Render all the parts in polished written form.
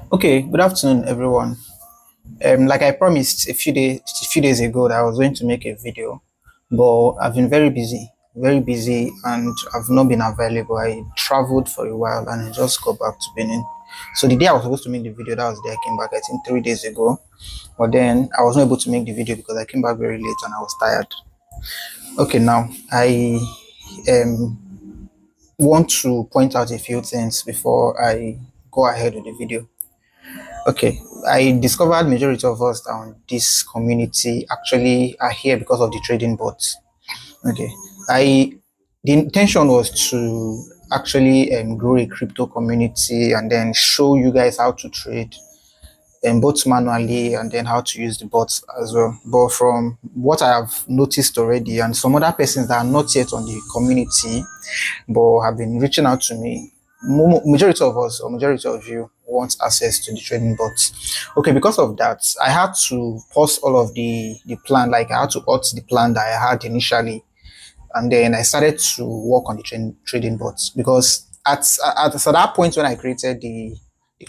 Okay, good afternoon, everyone. Like I promised a few days ago that I was going to make a video, but I've been very busy, and I've not been available. I traveled for a while and I just got back to Benin. So the day I was supposed to make the video, that was the day I came back. I think 3 days ago, but then I was not able to make the video because I came back very late and I was tired. Okay, now I um want to point out a few things before I go ahead with the video. Okay, I discovered majority of us on this community actually are here because of the trading bots. Okay, I the intention was to actually grow a crypto community and then show you guys how to trade and both manually and then how to use the bots as well. But from what I have noticed already and some other persons that are not yet on the community but have been reaching out to me. Majority of us or majority of you want access to the trading bots. Okay, because of that, I had to pause all of the plan. Like I had to halt the plan that I had initially, and then I started to work on the trading bots because at that point when I created the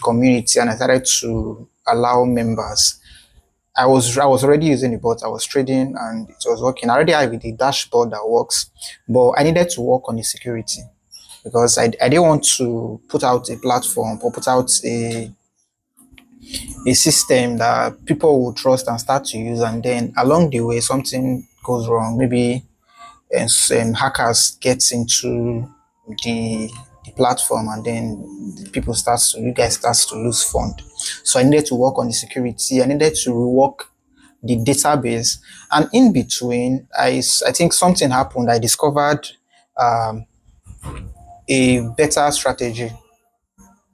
community and I started to allow members, I was already using the bot. I was trading and it was working. I already had the dashboard that works, but I needed to work on the security because I didn't want to put out a platform or put out a system that people will trust and start to use, and then along the way something goes wrong. Maybe hackers get into the the platform, and then you guys starts to lose fund. So I needed to work on the security. I needed to rework the database, and in between, I think something happened. I discovered um, a better strategy.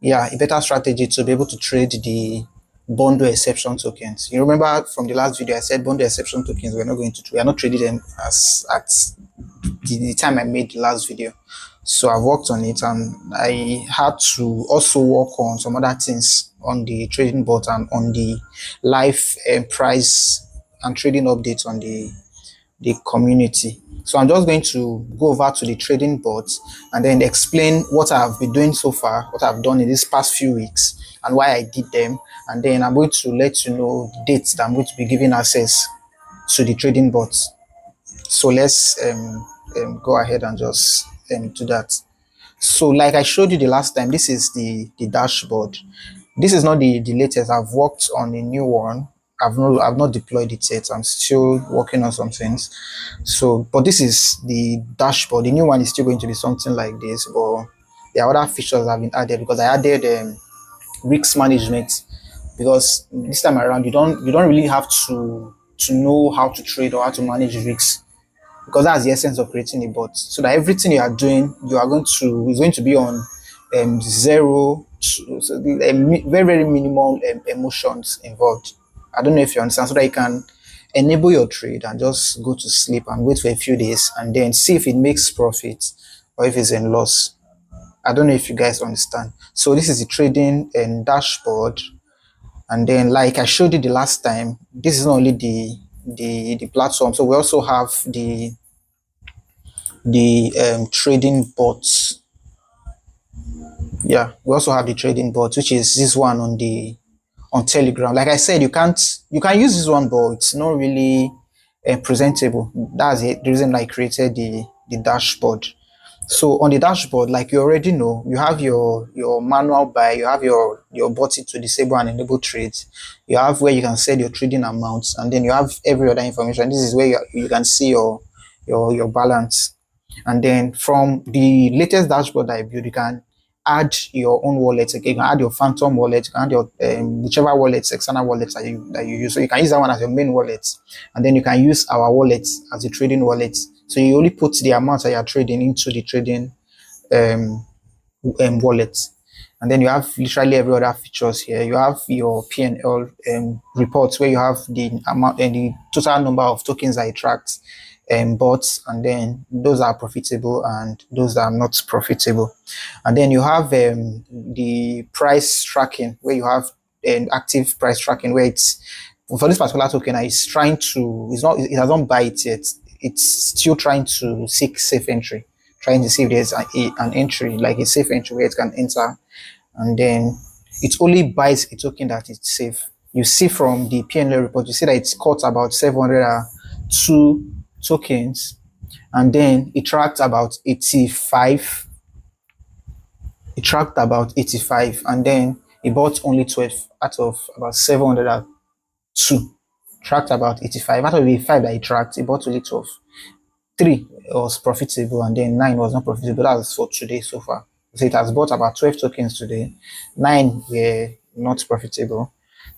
Yeah, a better strategy to be able to trade the bundle exception tokens. You remember from the last video I said bundle exception tokens we are not trading them as at the time I made the last video. So I've worked on it and I had to also work on some other things on the trading bot and on the live price and trading updates on the community. So I'm just going to go over to the trading bots and then explain what I've been doing so far, what I've done in these past few weeks, and why I did them. And then I'm going to let you know the dates that I'm going to be giving access to the trading bots. So let's go ahead and just do that. So like I showed you the last time, this is the dashboard. This is not the latest. I've worked on a new one. I've not deployed it yet. I'm still working on some things. So, but this is the dashboard. The new one is still going to be something like this, but there are other features that have been added because I added risk management. Because this time around, you don't really have to know how to trade or how to manage risks, because that's the essence of creating a bot. So that everything you are doing, you are going to is going to be on zero, so very very minimal emotions involved. I don't know if you understand, so that you can enable your trade and just go to sleep and wait for a few days and then see if it makes profit or if it's in loss. I don't know if you guys understand. So this is the trading dashboard, and then like I showed you the last time, this is not only the platform. So we also have the trading bots. Yeah, we also have the trading bot, which is this one on Telegram. Like I said, you can use this one, but it's not really presentable. That's it, the reason I created the dashboard. So on the dashboard, like you already know, you have your manual buy, you have your button to disable and enable trades, you have where you can set your trading amounts, and then you have every other information. This is where you can see your balance. And then from the latest dashboard I built, you can add your own wallet. Okay, you can add your phantom wallet, you can add your whichever wallet, external wallet that you use. So you can use that one as your main wallet, and then you can use our wallet as a trading wallet. So you only put the amount that you are trading into the trading um, wallet, and then you have literally every other features here. You have your P&L reports where you have the amount and the total number of tokens that you tracked bots, and then those are profitable and those that are not profitable. And then you have the price tracking where you have an active price tracking where it's for this particular token it's trying to it hasn't buy it yet. It's still trying to seek safe entry, trying to see if there's an entry, like a safe entry where it can enter, and then It only buys a token that is safe. You see from the P&L report, you see that it's caught about 702 tokens, and then it tracked about 85. It tracked about 85, and then it bought only 12 out of about 702. Tracked about 85. Out of the 5 that it tracked, it bought only 12. 3 was profitable, and then 9 was not profitable. That's for today so far. So it has bought about 12 tokens today. 9 were not profitable.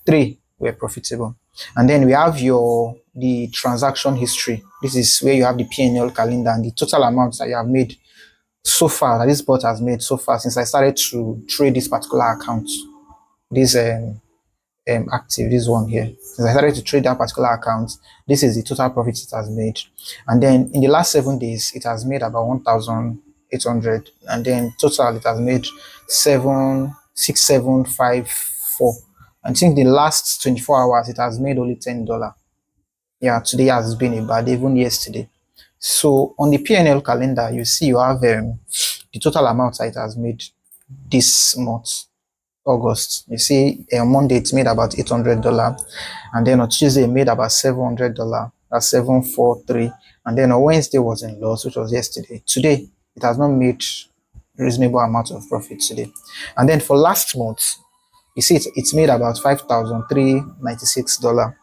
3 were profitable. And then we have the transaction history. This is where you have the P&L calendar and the total amounts that you have made so far, that this bot has made so far since I started to trade this particular account. This active, this one here. Since I started to trade that particular account, this is the total profit it has made. And then in the last 7 days, it has made about 1,800. And then total, it has made 76754. I think the last 24 hours, it has made only $10. Yeah, today has been a bad, even yesterday. So on the P&L calendar, you see you have the total amount that it has made this month. August. You see, on Monday it made about $800, and then on Tuesday it made about $700. That's 743, and then on Wednesday was in loss, which was yesterday. Today it has not made reasonable amount of profit today, and then for last month, you see it's made about $5,396.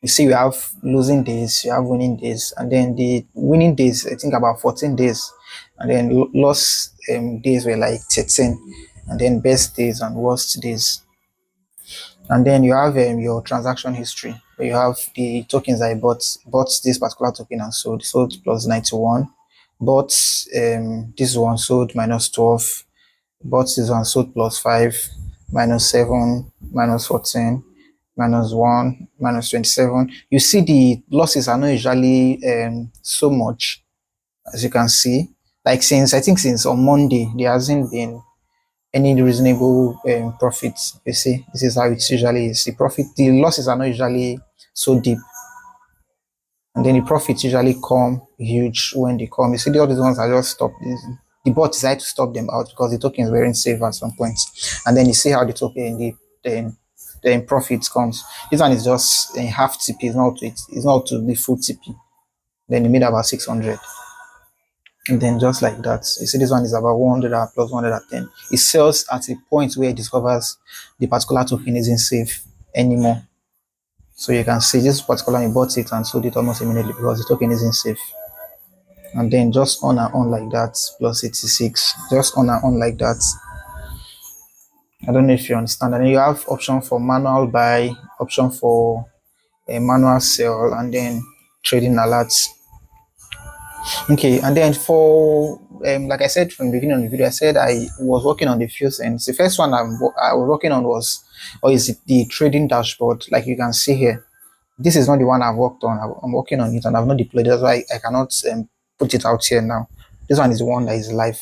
You see, you have losing days, you have winning days, and then the winning days, I think about 14 days, and then loss days were like 13, and then best days and worst days. And then you have your transaction history, where you have the tokens I bought this particular token and sold plus 91, bought this one, sold minus 12, bought this one, sold plus 5, minus 7, minus 14, minus 1, minus 27. You see the losses are not usually so much, as you can see. Like since on Monday, there hasn't been any reasonable profits. You see, this is how it usually is. The losses are not usually so deep, and then the profits usually come huge when they come. You see, all these ones are just stopped. The bot decided to stop them out because the tokens weren't safe at some point, and then you see how the token the profits comes. This one is just a half TP. It's not to the full TP. Then it made about 600. And then just like that, you see this one is about 100 plus 110. It sells at a point where it discovers the particular token isn't safe anymore. So you can see this particular one bought it and sold it almost immediately because the token isn't safe. And then just on and on like that, plus 86, just on and on like that. I don't know if you understand. And then you have option for manual buy, option for a manual sell, and then trading alerts. Okay, and then for like I said from the beginning of the video, I said I was working on the few things. The first one I was working on is the trading dashboard. Like you can see here, this is not the one I've worked on. I'm working on it and I've not deployed it. That's why I cannot put it out here now. This one is the one that is live,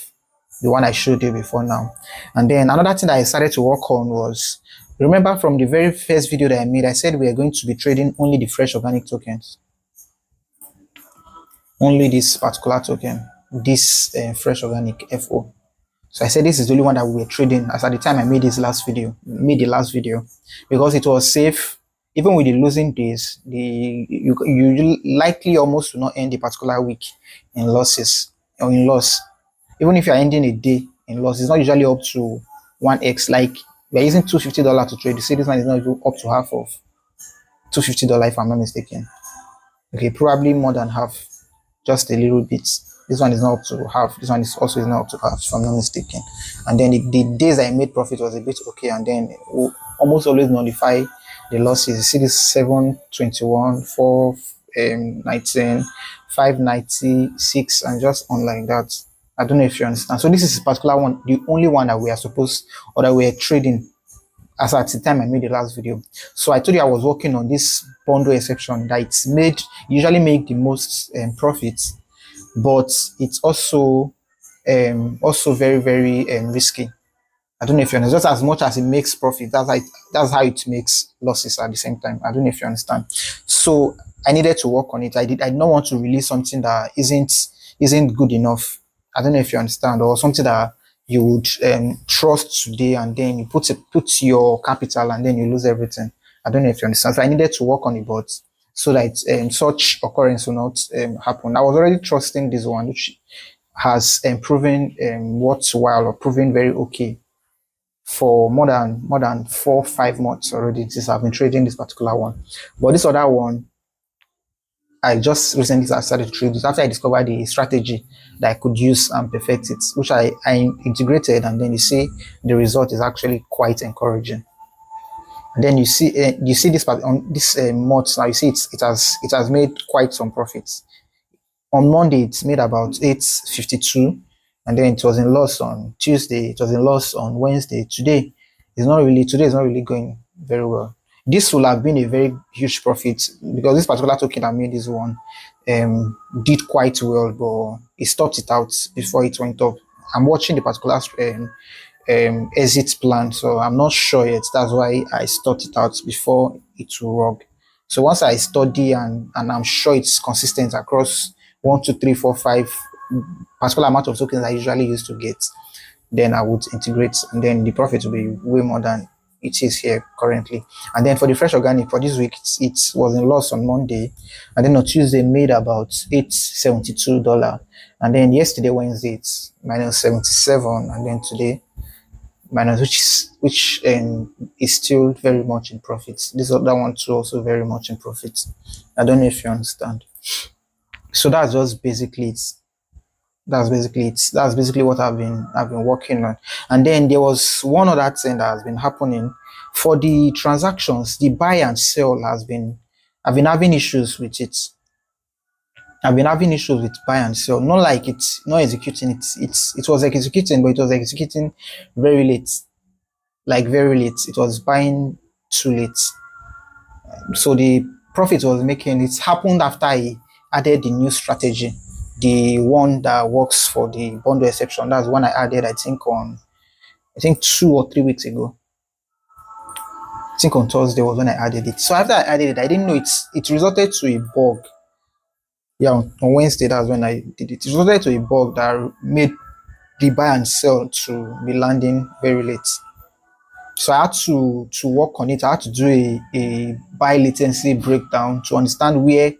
the one I showed you before now. And then another thing that I started to work on was, remember from the very first video that I made, I said we are going to be trading only the fresh organic tokens. Only this particular token, this fresh organic FO. So I said this is the only one that we were trading as at the time I made the last video, because it was safe. Even with the losing days, you likely almost will not end the particular week in losses or in loss. Even if you're ending a day in loss, it's not usually up to 1x. Like we're using $250 to trade. You see, this one is not even up to half of $250 if I'm not mistaken. Okay, probably more than half, just a little bit. This one is not up to half. This one is also not up to half, if I'm not mistaken. And then the days I made profit was a bit okay, and then almost always nullify the losses. You see this 721, 419, 596, and just on like that. I don't know if you understand. So this is a particular one, the only one that we are supposed, or that we are trading as at the time I made the last video. So I told you I was working on this bundle exception that it's usually make the most profits, but it's also very, very risky. I don't know if you understand. Just as much as it makes profit, that's how it makes losses at the same time. I don't know if you understand. So I needed to work on it. I did not want to release something that isn't good enough. I don't know if you understand, or something that you would trust today, and then you put your capital, and then you lose everything. I don't know if you understand. So I needed to work on it, but so that such occurrence will not happen. I was already trusting this one, which has proven worthwhile, or proven very okay for more than 4 5 months already since I've been trading this particular one. But this other one, I just recently started to trade it after I discovered the strategy that I could use and perfect it, which I integrated, and then you see the result is actually quite encouraging. And then you see this part on this month now. You see it has made quite some profits. On Monday, it's made about 852, and then it was in loss on Tuesday. It was in loss on Wednesday. Today is not really going very well. This will have been a very huge profit because this particular token that made this one did quite well, but it stopped it out before it went up. I'm watching the particular exit plan, so I'm not sure yet. That's why I stopped it out before it will rug. So once I study and I'm sure it's consistent across 1, 2, 3, 4, 5 particular amount of tokens I usually used to get, then I would integrate, and then the profit will be way more than it is here currently. And then for the fresh organic for this week, it was in loss on Monday, and then on Tuesday made about $872, and then yesterday Wednesday it's -77, and then today minus, which is still very much in profit. This other one too also very much in profit. I don't know if you understand. So that's just basically it. That's basically what I've been working on. And then there was one other thing that has been happening for the transactions. The buy and sell I've been having issues with it. I've been having issues with buy and sell. Not like it's not executing. It was executing, but it was executing very late. Like very late. It was buying too late. So the profit was making, it happened after I added the new strategy, the one that works for the bundle exception. That's one I added, I think 2 or 3 weeks ago. I think on Thursday was when I added it. So after I added it, I didn't know it resulted to a bug. Yeah, on Wednesday, that's when I did it. It resulted to a bug that made the buy and sell to be landing very late. So I had to work on it. I had to do a buy latency breakdown to understand where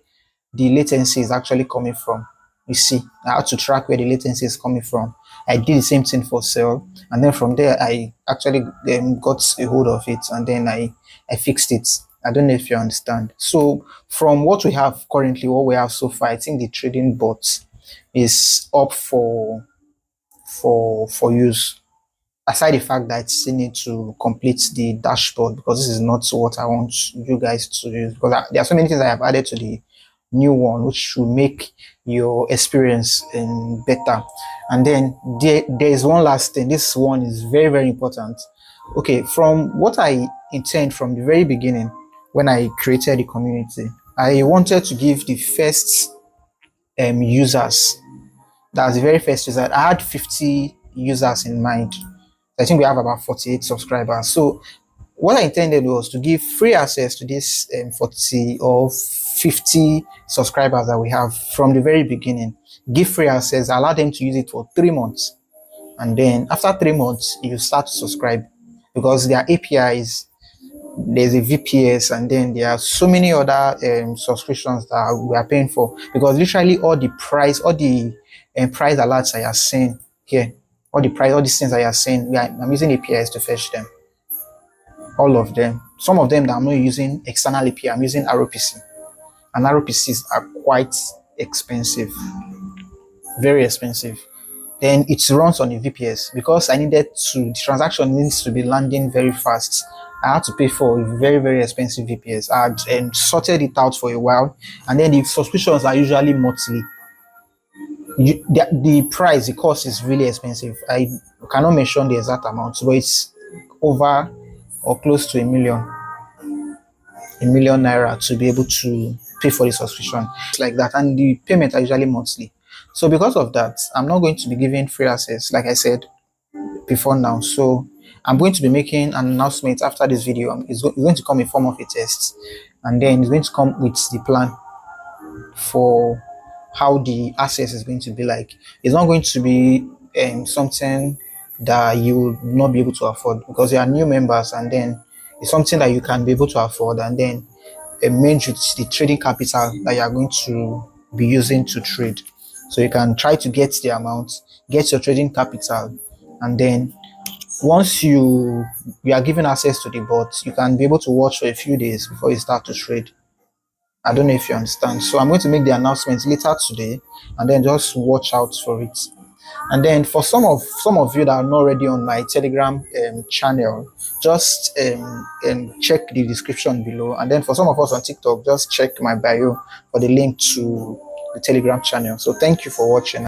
the latency is actually coming from. You see, I had to track where the latency is coming from. I did the same thing for sell, and then from there I actually got a hold of it, and then I fixed it. I don't know if you understand. So from what we have currently, what we have so far, I think the trading bot is up for use. Aside the fact that I still need to complete the dashboard, because this is not what I want you guys to use, because there are so many things I have added to the new one which should make your experience better. And then there is one last thing. This one is very, very important. Okay, from what I intend from the very beginning when I created the community, I wanted to give the first users, that's the very first user. I had 50 users in mind. I think we have about 48 subscribers. So what I intended was to give free access to this 40 or 50 subscribers that we have from the very beginning. Give free access, allow them to use it for 3 months. And then after 3 months, you start to subscribe, because there are APIs, there's a VPS, and then there are so many other subscriptions that we are paying for, because literally all the price alerts I are seeing here, all these things I are seeing, I'm using APIs to fetch them. All of them. Some of them that I'm not using external API, I'm using ROPC. And ROPCs are quite expensive. Very expensive. Then it runs on a VPS, because the transaction needs to be landing very fast. I had to pay for a very, very expensive VPS. I had sorted it out for a while, and then the subscriptions are usually monthly. The cost is really expensive. I cannot mention the exact amount, but it's over or close to a million naira to be able to pay for the subscription. It's like that, and the payment are usually monthly. So because of that, I'm not going to be giving free access, like I said before now. So I'm going to be making an announcement after this video. It's going to come in form of a test, and then it's going to come with the plan for how the access is going to be like. It's not going to be something that you will not be able to afford because you are new members, and then it's something that you can be able to afford, and then a main the trading capital that you are going to be using to trade. So you can try to get the amount, get your trading capital, and then once you are given access to the bot, you can be able to watch for a few days before you start to trade. I don't know if you understand. So I'm going to make the announcement later today, and then just watch out for it. And then for some of you that are not already on my Telegram channel, just check the description below. And then for some of us on TikTok, just check my bio for the link to the Telegram channel. So thank you for watching.